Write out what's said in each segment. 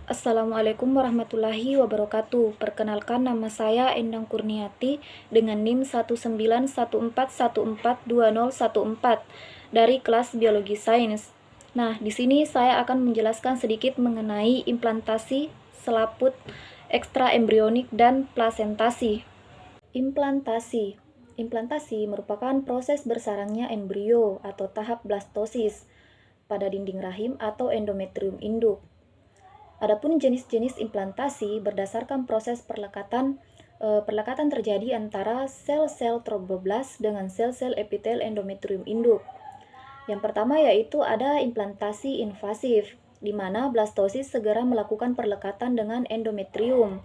Assalamualaikum warahmatullahi wabarakatuh. Perkenalkan, nama saya Endang Kurniati dengan NIM 19141412014 dari kelas Biologi Sains. Nah, di sini saya akan menjelaskan sedikit mengenai implantasi selaput ekstraembrionik dan plasentasi. Implantasi. Implantasi merupakan proses bersarangnya embrio atau tahap blastosis pada dinding rahim atau endometrium induk. Adapun jenis-jenis implantasi berdasarkan proses perlekatan terjadi antara sel-sel tromboblast dengan sel-sel epitel endometrium induk. Yang pertama yaitu ada implantasi invasif, di mana blastosis segera melakukan perlekatan dengan endometrium.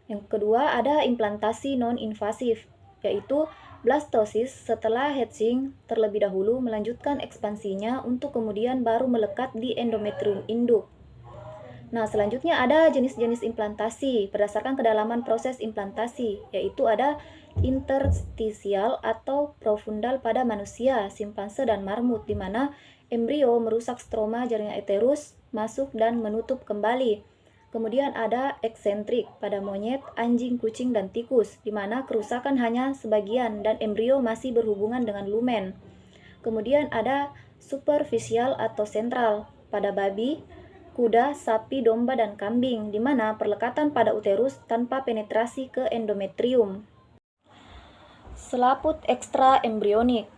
Yang kedua ada implantasi non-invasif, yaitu blastosis setelah hatching terlebih dahulu melanjutkan ekspansinya untuk kemudian baru melekat di endometrium induk. Nah, selanjutnya ada jenis-jenis implantasi berdasarkan kedalaman proses implantasi, yaitu ada interstisial atau profundal pada manusia, simpanse, dan marmut, di mana embrio merusak stroma jaringan uterus, masuk dan menutup kembali. Kemudian ada eksentrik pada monyet, anjing, kucing, dan tikus, di mana kerusakan hanya sebagian dan embrio masih berhubungan dengan lumen. Kemudian ada superficial atau sentral pada babi, kuda, sapi, domba, dan kambing, di mana perlekatan pada uterus tanpa penetrasi ke endometrium. Selaput ekstraembrionik,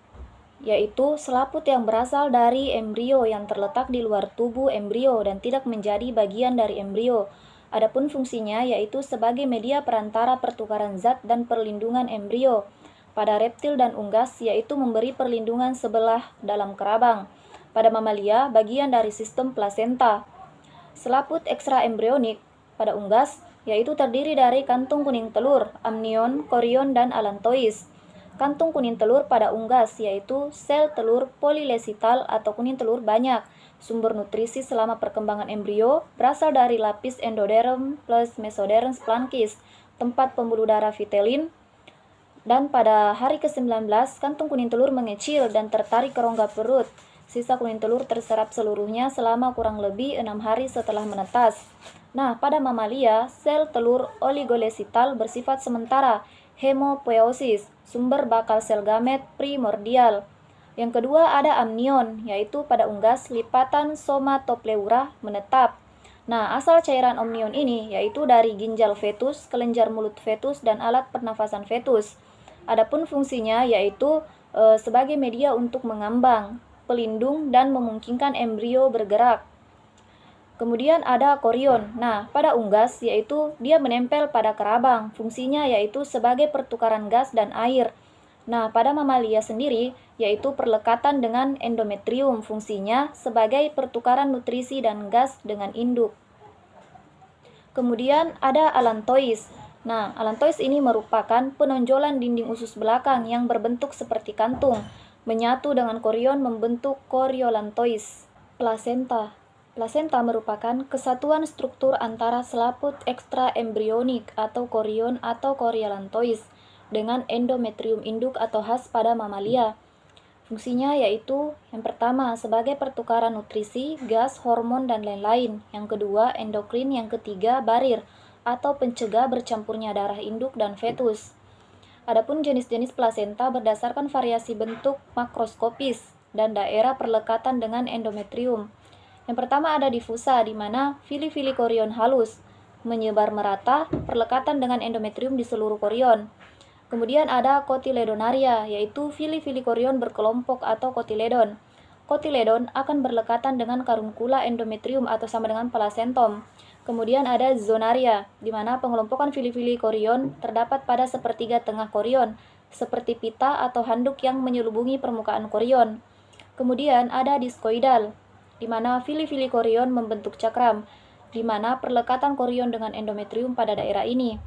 yaitu selaput yang berasal dari embrio yang terletak di luar tubuh embrio dan tidak menjadi bagian dari embrio. Adapun fungsinya yaitu sebagai media perantara pertukaran zat dan perlindungan embrio. Pada reptil dan unggas yaitu memberi perlindungan sebelah dalam kerabang. Pada mamalia, bagian dari sistem plasenta. Selaput ekstraembrionik pada unggas yaitu terdiri dari kantung kuning telur, amnion, korion, dan allantois. Kantung kuning telur pada unggas yaitu sel telur polilesital atau kuning telur banyak. Sumber nutrisi selama perkembangan embrio berasal dari lapis endoderm plus mesoderm splankis, tempat pembuluh darah vitelin. Dan pada hari ke-19, kantung kuning telur mengecil dan tertarik ke rongga perut. Sisa kuning telur terserap seluruhnya selama kurang lebih 6 hari setelah menetas. Nah, pada mamalia, sel telur oligolesital bersifat sementara, hemopoiesis, sumber bakal sel gamet primordial. Yang kedua ada amnion, yaitu pada unggas lipatan somatopleura menetap. Nah, asal cairan amnion ini yaitu dari ginjal fetus, kelenjar mulut fetus, dan alat pernafasan fetus. Adapun fungsinya yaitu sebagai media untuk mengambang, pelindung, dan memungkinkan embrio bergerak. Kemudian ada korion. Nah, pada unggas yaitu dia menempel pada kerabang. Fungsinya yaitu sebagai pertukaran gas dan air. Nah, pada mamalia sendiri yaitu perlekatan dengan endometrium. Fungsinya sebagai pertukaran nutrisi dan gas dengan induk. Kemudian ada allantois. Nah, allantois ini merupakan penonjolan dinding usus belakang yang berbentuk seperti kantung, menyatu dengan korion membentuk koriolantois. Plasenta. Plasenta merupakan kesatuan struktur antara selaput ekstraembrionik atau korion atau koriolantois dengan endometrium induk atau khas pada mamalia. Fungsinya yaitu yang pertama sebagai pertukaran nutrisi, gas, hormon, dan lain-lain. Yang kedua endokrin, yang ketiga barir atau pencegah bercampurnya darah induk dan fetus. Adapun jenis-jenis plasenta berdasarkan variasi bentuk makroskopis dan daerah perlekatan dengan endometrium. Yang pertama ada difusa, di mana fili-fili korion halus menyebar merata perlekatan dengan endometrium di seluruh korion. Kemudian ada kotiledonaria, yaitu fili-fili korion berkelompok atau kotiledon. Kotiledon akan berlekatan dengan karunkula endometrium atau sama dengan plasentom. Kemudian ada zonaria, di mana pengelompokan fili-fili korion terdapat pada sepertiga tengah korion, seperti pita atau handuk yang menyelubungi permukaan korion. Kemudian ada diskoidal, di mana fili-fili korion membentuk cakram, di mana perlekatan korion dengan endometrium pada daerah ini.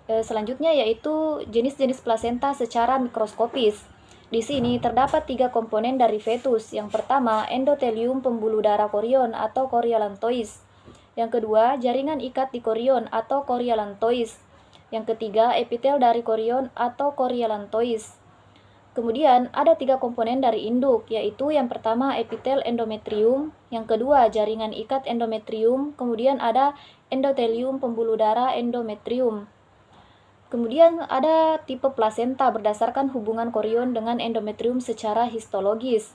Selanjutnya yaitu jenis-jenis plasenta secara mikroskopis. Di sini terdapat 3 komponen dari fetus. Yang pertama, endotelium pembuluh darah korion atau koriolantois. Yang kedua, jaringan ikat di korion atau koriolantois. Yang ketiga, epitel dari korion atau koriolantois. Kemudian ada 3 komponen dari induk, yaitu yang pertama epitel endometrium, yang kedua jaringan ikat endometrium, kemudian ada endotelium pembuluh darah endometrium. Kemudian ada tipe plasenta berdasarkan hubungan korion dengan endometrium secara histologis.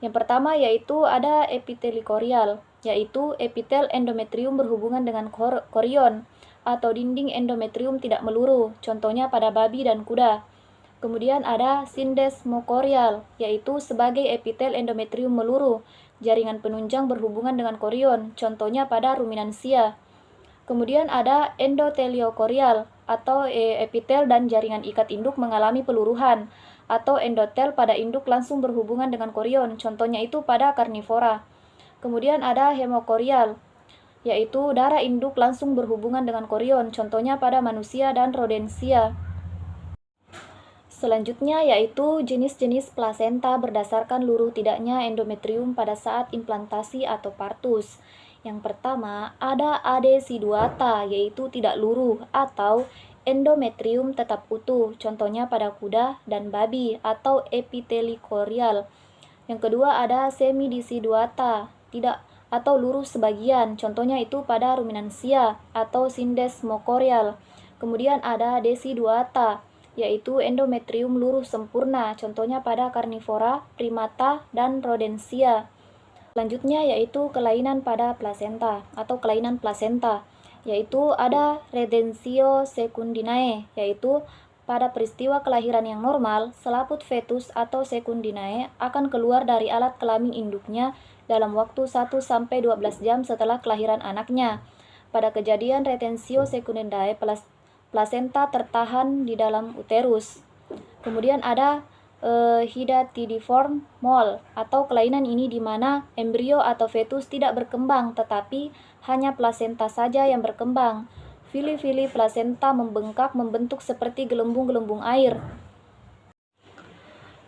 Yang pertama yaitu ada epitelikorial, yaitu epitel endometrium berhubungan dengan korion atau dinding endometrium tidak meluru, contohnya pada babi dan kuda. Kemudian ada sindesmokorial, yaitu sebagai epitel endometrium meluru, jaringan penunjang berhubungan dengan korion, contohnya pada ruminansia. Kemudian ada endoteliokorial, atau epitel dan jaringan ikat induk mengalami peluruhan, atau endotel pada induk langsung berhubungan dengan korion, contohnya itu pada karnivora. Kemudian ada hemokorial, yaitu darah induk langsung berhubungan dengan korion, contohnya pada manusia dan rodensia. Selanjutnya yaitu jenis-jenis plasenta berdasarkan luruh tidaknya endometrium pada saat implantasi atau partus. Yang pertama ada adesiduata, yaitu tidak luruh atau endometrium tetap utuh, contohnya pada kuda dan babi, atau epitelikorial. Yang kedua ada semidesiduata, tidak atau luruh sebagian, contohnya itu pada ruminansia atau sindesmokorial. Kemudian ada desiduata, yaitu endometrium luruh sempurna, contohnya pada karnivora, primata, dan rodensia. Selanjutnya yaitu kelainan pada plasenta atau kelainan plasenta, yaitu ada retensio secundinae, yaitu pada peristiwa kelahiran yang normal, selaput fetus atau secundinae akan keluar dari alat kelamin induknya dalam waktu 1-12 jam setelah kelahiran anaknya. Pada kejadian retensio secundinae, plasenta tertahan di dalam uterus. Kemudian ada hidatidiform mole atau kelainan ini di mana embrio atau fetus tidak berkembang tetapi hanya plasenta saja yang berkembang. Fili-fili plasenta membengkak membentuk seperti gelembung-gelembung air.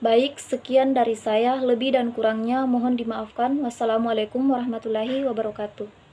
Baik, sekian dari saya. Lebih dan kurangnya mohon dimaafkan. Wassalamualaikum warahmatullahi wabarakatuh.